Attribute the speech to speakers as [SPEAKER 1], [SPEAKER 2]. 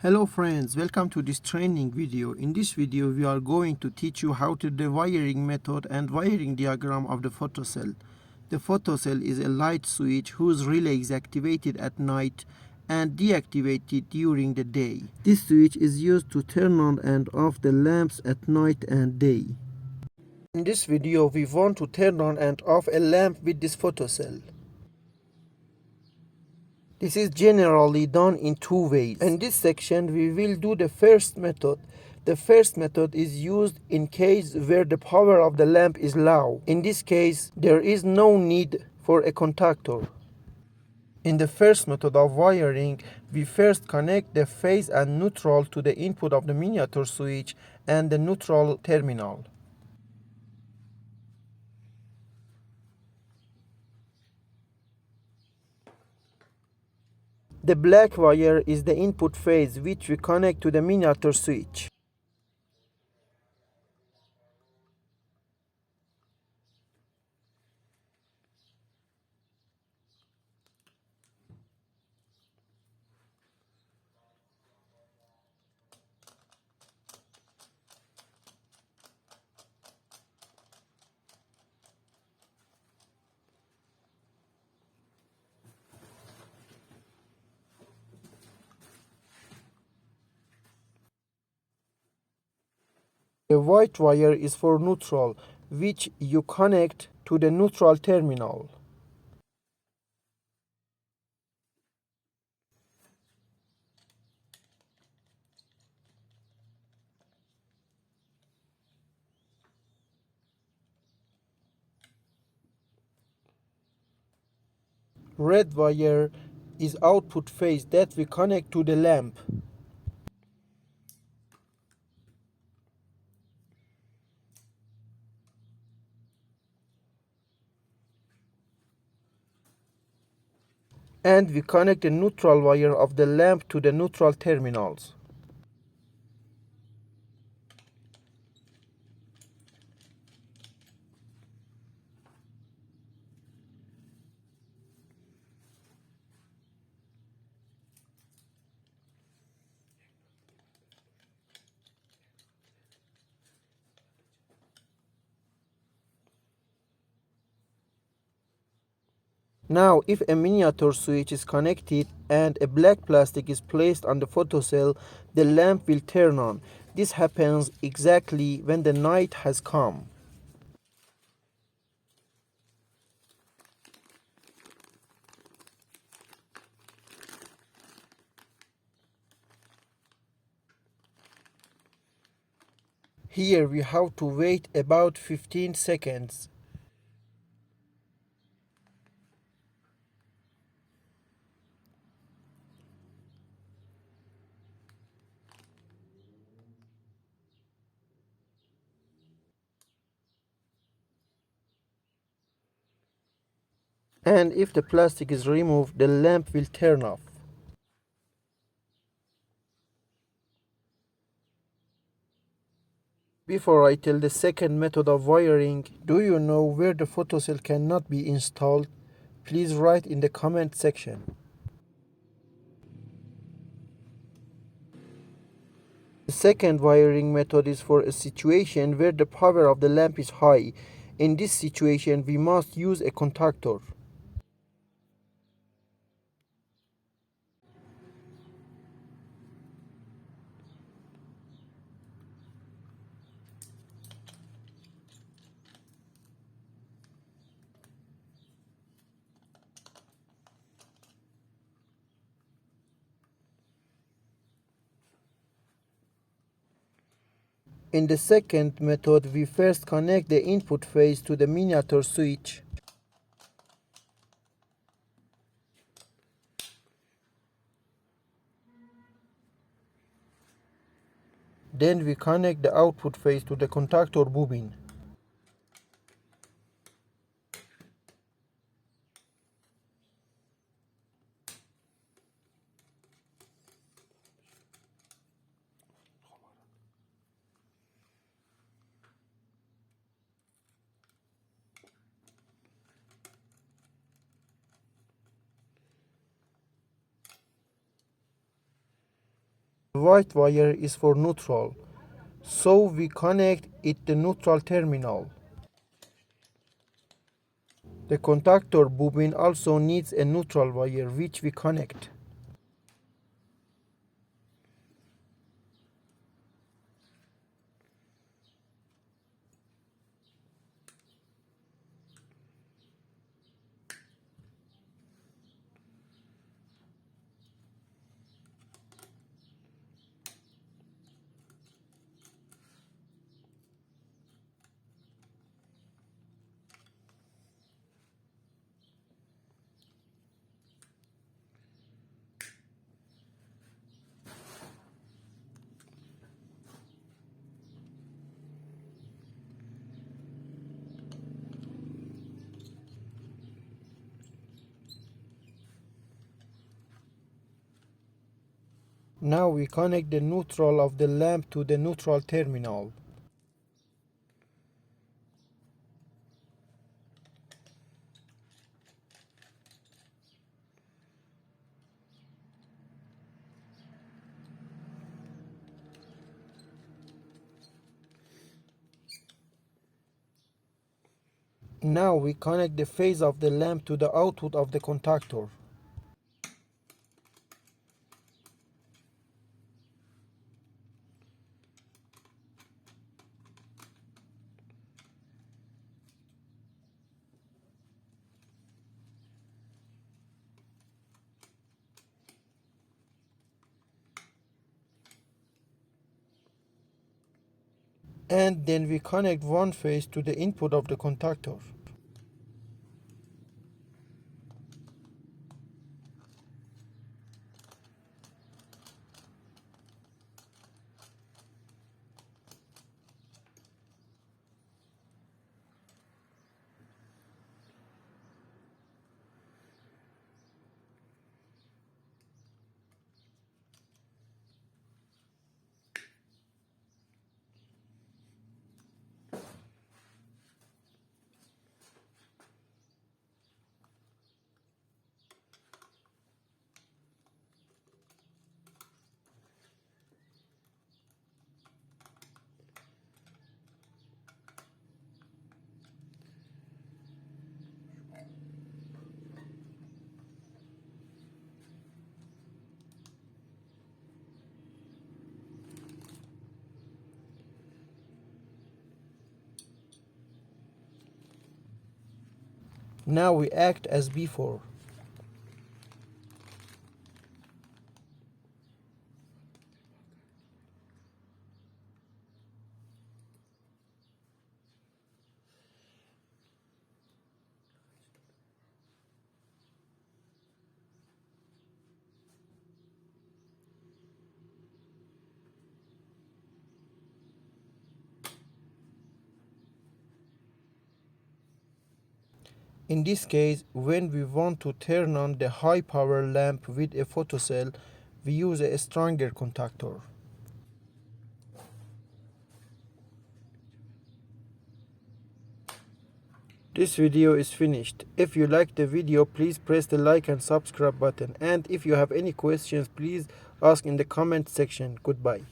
[SPEAKER 1] Hello friends, welcome to this training video. In this video we are going to teach you how to the wiring method and wiring diagram of the photocell. The photocell is a light switch whose relay is activated at night and deactivated during the day. This switch is used to turn on and off the lamps at night and day. In this video we want to turn on and off a lamp with this photocell. This is generally done in two ways. In this section, we will do the first method. The first method is used in case where the power of the lamp is low. In this case, there is no need for a contactor. In the first method of wiring, we first connect the phase and neutral to the input of the miniature switch and the neutral terminal. The black wire is the input phase which we connect to the miniature switch. The white wire is for neutral, which you connect to the neutral terminal. Red wire is output phase that we connect to the lamp. And we connect the neutral wire of the lamp to the neutral terminals. Now, if a miniature switch is connected and a black plastic is placed on the photocell, the lamp will turn on. This happens exactly when the night has come. Here we have to wait about 15 seconds. And if the plastic is removed, the lamp will turn off. Before I tell the second method of wiring, do you know where the photocell cannot be installed? Please write in the comment section. The second wiring method is for a situation where the power of the lamp is high. In this situation, we must use a contactor. In the second method, we first connect the input phase to the miniature switch. Then we connect the output phase to the contactor bobbin. The white wire is for neutral, so we connect it to neutral terminal. The contactor bobbin also needs a neutral wire which we connect. Now we connect the neutral of the lamp to the neutral terminal. Now we connect the phase of the lamp to the output of the contactor. And then we connect one phase to the input of the contactor. Now we act as before. In this case, when we want to turn on the high power lamp with a photocell, we use a stronger contactor. This video is finished. If you liked the video, please press the like and subscribe button. And if you have any questions, please ask in the comment section. Goodbye.